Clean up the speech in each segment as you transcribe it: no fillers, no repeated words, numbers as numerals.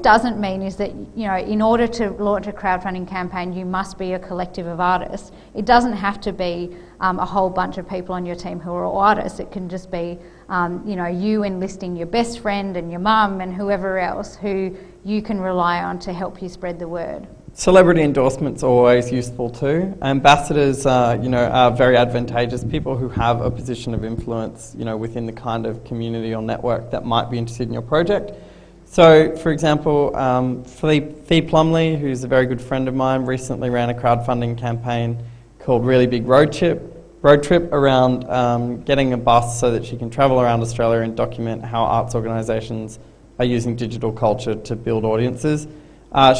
doesn't mean is that, in order to launch a crowdfunding campaign, you must be a collective of artists. It doesn't have to be a whole bunch of people on your team who are all artists. It can just be, you enlisting your best friend and your mum and whoever else who you can rely on to help you spread the word. Celebrity endorsements are always useful too. Ambassadors, are very advantageous. People who have a position of influence, within the kind of community or network that might be interested in your project. So, for example, Fee Plumley, who's a very good friend of mine, recently ran a crowdfunding campaign called Really Big Road Trip around getting a bus so that she can travel around Australia and document how arts organisations are using digital culture to build audiences.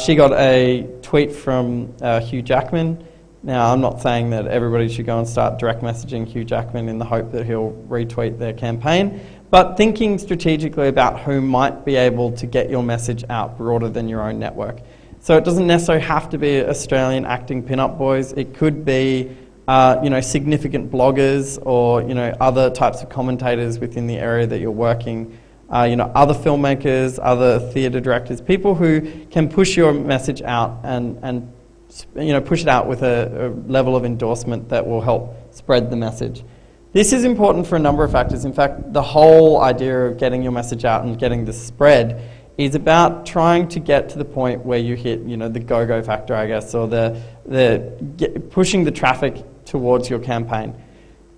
She got a tweet from Hugh Jackman. Now, I'm not saying that everybody should go and start direct messaging Hugh Jackman in the hope that he'll retweet their campaign, but thinking strategically about who might be able to get your message out broader than your own network. So it doesn't necessarily have to be Australian acting pin-up boys. It could be significant bloggers or other types of commentators within the area that you're working. Other filmmakers, other theatre directors, people who can push your message out and push it out with a level of endorsement that will help spread the message. This is important for a number of factors. In fact, the whole idea of getting your message out and getting the spread is about trying to get to the point where you hit, the go-go factor, I guess, or pushing the traffic towards your campaign.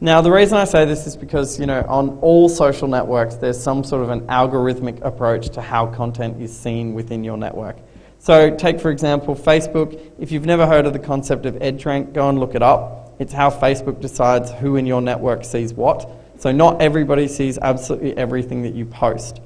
Now, the reason I say this is because, on all social networks, there's some sort of an algorithmic approach to how content is seen within your network. So take, for example, Facebook. If you've never heard of the concept of EdgeRank, go and look it up. It's how Facebook decides who in your network sees what. So not everybody sees absolutely everything that you post.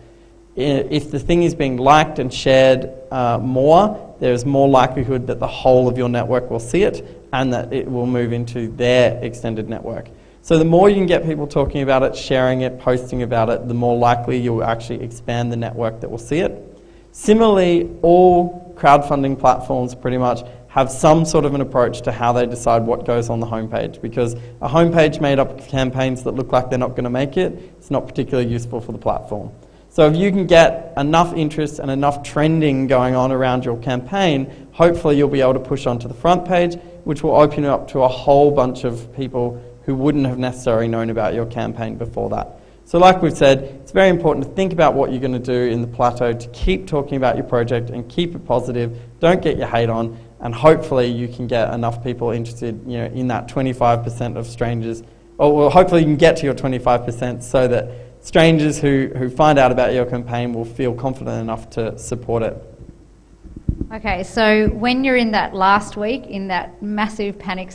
If the thing is being liked and shared more, there's more likelihood that the whole of your network will see it and that it will move into their extended network. So the more you can get people talking about it, sharing it, posting about it, the more likely you'll actually expand the network that will see it. Similarly, all crowdfunding platforms pretty much have some sort of an approach to how they decide what goes on the homepage, because a homepage made up of campaigns that look like they're not going to make it, it's not particularly useful for the platform. So if you can get enough interest and enough trending going on around your campaign, hopefully you'll be able to push onto the front page, which will open you up to a whole bunch of people who wouldn't have necessarily known about your campaign before that. So like we've said, it's very important to think about what you're going to do in the plateau to keep talking about your project and keep it positive. Don't get your hate on, and hopefully you can get enough people interested in that 25% of strangers, or hopefully you can get to your 25% so that strangers who find out about your campaign will feel confident enough to support it. Okay, so when you're in that last week, in that massive panic